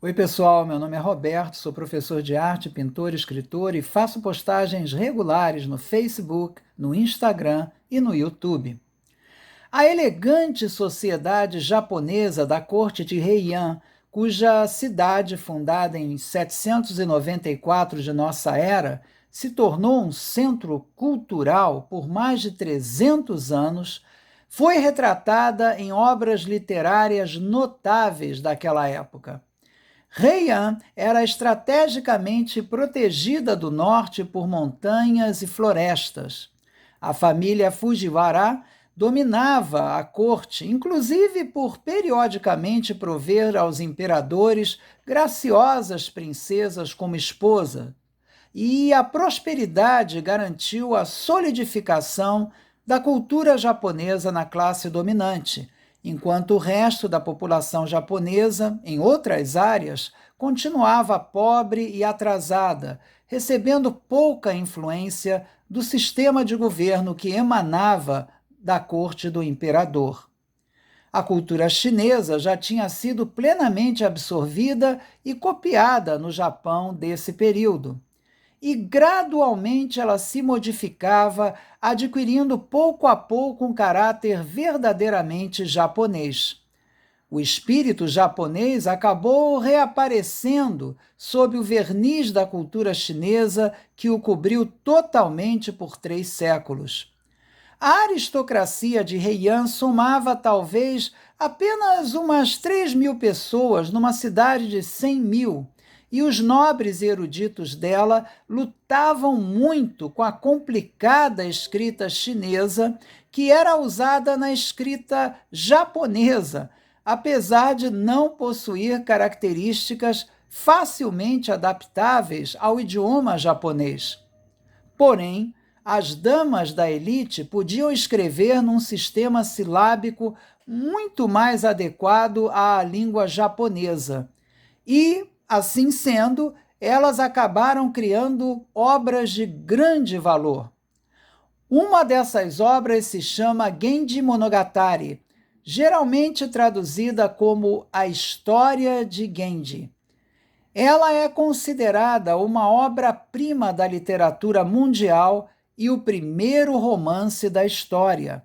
Oi, pessoal, meu nome é Roberto, sou professor de arte, pintor, escritor e faço postagens regulares no Facebook, no Instagram e no YouTube. A elegante sociedade japonesa da corte de Heian, cuja cidade, fundada em 794 de nossa era, se tornou um centro cultural por mais de 300 anos, foi retratada em obras literárias notáveis daquela época. Heian era estrategicamente protegida do norte por montanhas e florestas. A família Fujiwara dominava a corte, inclusive por periodicamente prover aos imperadores graciosas princesas como esposa, e a prosperidade garantiu a solidificação da cultura japonesa na classe dominante, enquanto o resto da população japonesa, em outras áreas, continuava pobre e atrasada, recebendo pouca influência do sistema de governo que emanava da corte do imperador. A cultura chinesa já tinha sido plenamente absorvida e copiada no Japão desse período, e gradualmente ela se modificava, adquirindo pouco a pouco um caráter verdadeiramente japonês. O espírito japonês acabou reaparecendo sob o verniz da cultura chinesa que o cobriu totalmente por 3 séculos. A aristocracia de Heian somava talvez apenas umas 3.000 pessoas numa cidade de 100.000, e os nobres e eruditos dela lutavam muito com a complicada escrita chinesa que era usada na escrita japonesa, apesar de não possuir características facilmente adaptáveis ao idioma japonês. Porém, as damas da elite podiam escrever num sistema silábico muito mais adequado à língua japonesa. E, assim sendo, elas acabaram criando obras de grande valor. Uma dessas obras se chama Genji Monogatari, geralmente traduzida como A História de Genji. Ela é considerada uma obra-prima da literatura mundial e o primeiro romance da história.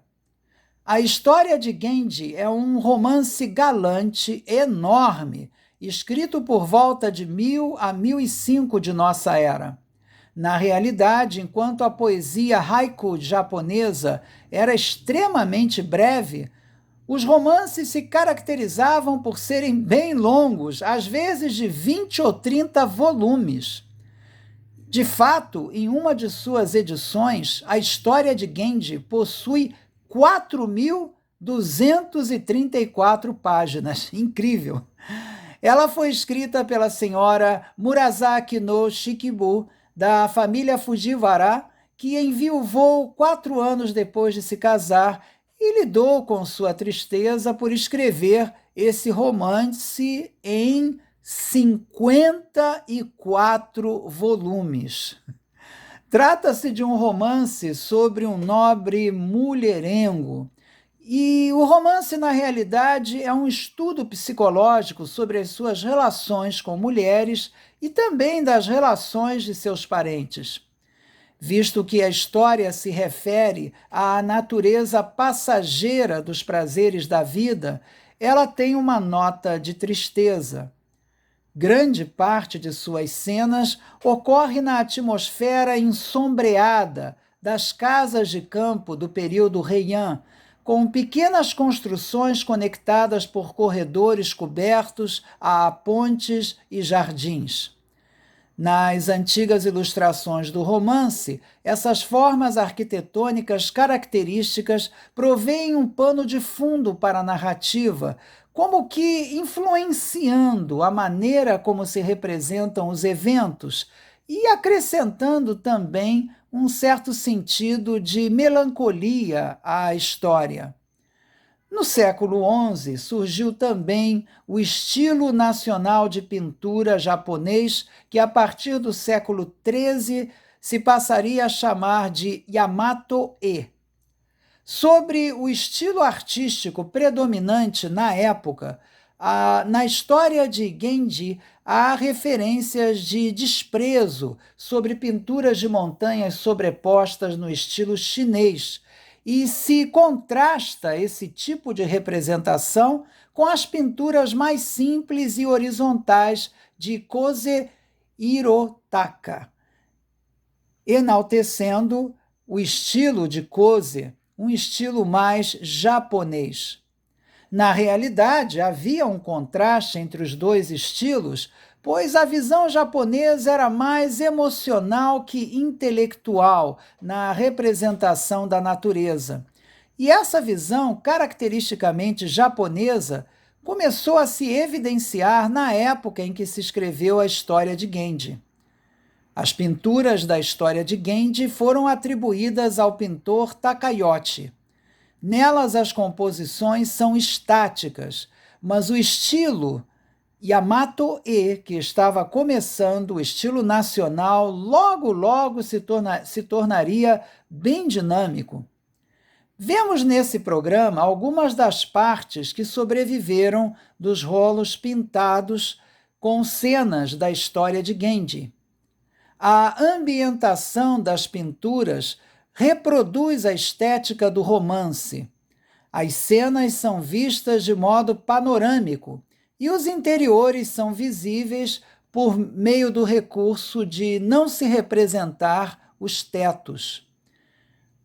A História de Genji é um romance galante, enorme, escrito por volta de 1000 a 1005 de nossa era. Na realidade, enquanto a poesia haiku japonesa era extremamente breve, os romances se caracterizavam por serem bem longos, às vezes de 20 ou 30 volumes. De fato, em uma de suas edições, a História de Genji possui 4.234 páginas. Incrível! Ela foi escrita pela senhora Murasaki no Shikibu, da família Fujiwara, que enviuvou 4 anos depois de se casar e lidou com sua tristeza por escrever esse romance em 54 volumes. Trata-se de um romance sobre um nobre mulherengo. E o romance, na realidade, é um estudo psicológico sobre as suas relações com mulheres e também das relações de seus parentes. Visto que a história se refere à natureza passageira dos prazeres da vida, ela tem uma nota de tristeza. Grande parte de suas cenas ocorre na atmosfera ensombreada das casas de campo do período Heian, com pequenas construções conectadas por corredores cobertos a pontes e jardins. Nas antigas ilustrações do romance, essas formas arquitetônicas características provêem um pano de fundo para a narrativa, como que influenciando a maneira como se representam os eventos e acrescentando também um certo sentido de melancolia à história. No século XI surgiu também o estilo nacional de pintura japonês, que a partir do século XIII se passaria a chamar de Yamato-e. Sobre o estilo artístico predominante na época, Na história de Genji, há referências de desprezo sobre pinturas de montanhas sobrepostas no estilo chinês, e se contrasta esse tipo de representação com as pinturas mais simples e horizontais de Kose Hirotaka, enaltecendo o estilo de Kose, um estilo mais japonês. Na realidade, havia um contraste entre os dois estilos, pois a visão japonesa era mais emocional que intelectual na representação da natureza. E essa visão, caracteristicamente japonesa, começou a se evidenciar na época em que se escreveu a história de Genji. As pinturas da história de Genji foram atribuídas ao pintor Takayuki. Nelas as composições são estáticas, mas o estilo Yamato-e, que estava começando, o estilo nacional, logo se tornaria bem dinâmico. Vemos nesse programa algumas das partes que sobreviveram dos rolos pintados com cenas da história de Genji. A ambientação das pinturas reproduz a estética do romance. As cenas são vistas de modo panorâmico e os interiores são visíveis por meio do recurso de não se representar os tetos.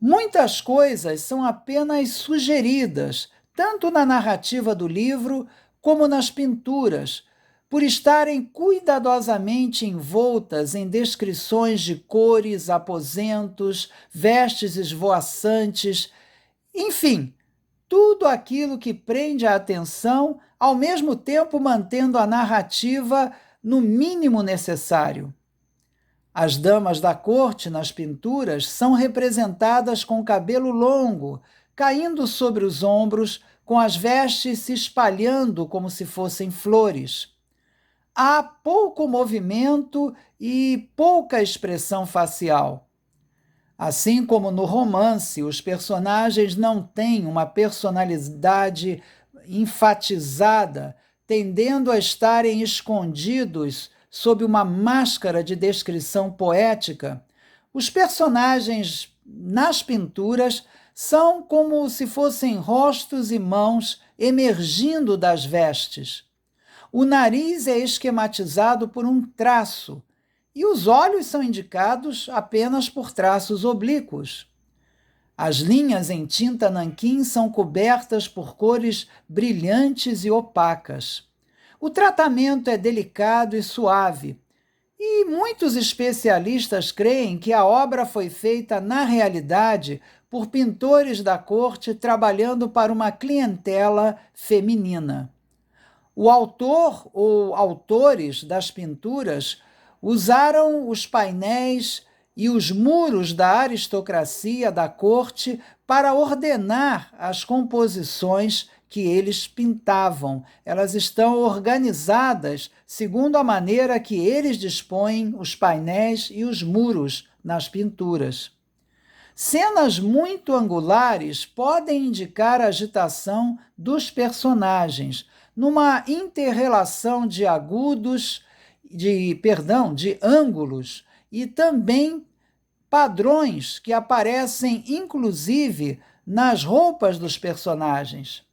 Muitas coisas são apenas sugeridas, tanto na narrativa do livro como nas pinturas, por estarem cuidadosamente envoltas em descrições de cores, aposentos, vestes esvoaçantes, enfim, tudo aquilo que prende a atenção, ao mesmo tempo mantendo a narrativa no mínimo necessário. As damas da corte nas pinturas são representadas com cabelo longo, caindo sobre os ombros, com as vestes se espalhando como se fossem flores. Há pouco movimento e pouca expressão facial. Assim como no romance, os personagens não têm uma personalidade enfatizada, tendendo a estarem escondidos sob uma máscara de descrição poética, os personagens nas pinturas são como se fossem rostos e mãos emergindo das vestes. O nariz é esquematizado por um traço, e os olhos são indicados apenas por traços oblíquos. As linhas em tinta nanquim são cobertas por cores brilhantes e opacas. O tratamento é delicado e suave, e muitos especialistas creem que a obra foi feita, na realidade, por pintores da corte trabalhando para uma clientela feminina. O autor ou autores das pinturas usaram os painéis e os muros da aristocracia da corte para ordenar as composições que eles pintavam. Elas estão organizadas segundo a maneira que eles dispõem os painéis e os muros nas pinturas. Cenas muito angulares podem indicar a agitação dos personagens, numa inter-relação de ângulos e também padrões que aparecem inclusive nas roupas dos personagens.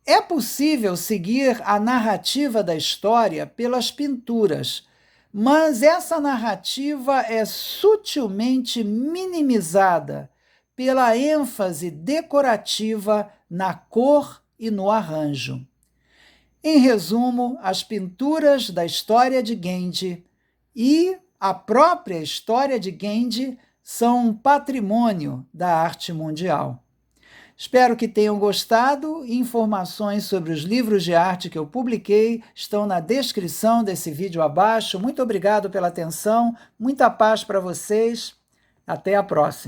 É possível seguir a narrativa da história pelas pinturas, mas essa narrativa é sutilmente minimizada pela ênfase decorativa na cor e no arranjo. Em resumo, as pinturas da história de Genji e a própria história de Genji são um patrimônio da arte mundial. Espero que tenham gostado. Informações sobre os livros de arte que eu publiquei estão na descrição desse vídeo abaixo. Muito obrigado pela atenção, muita paz para vocês. Até a próxima.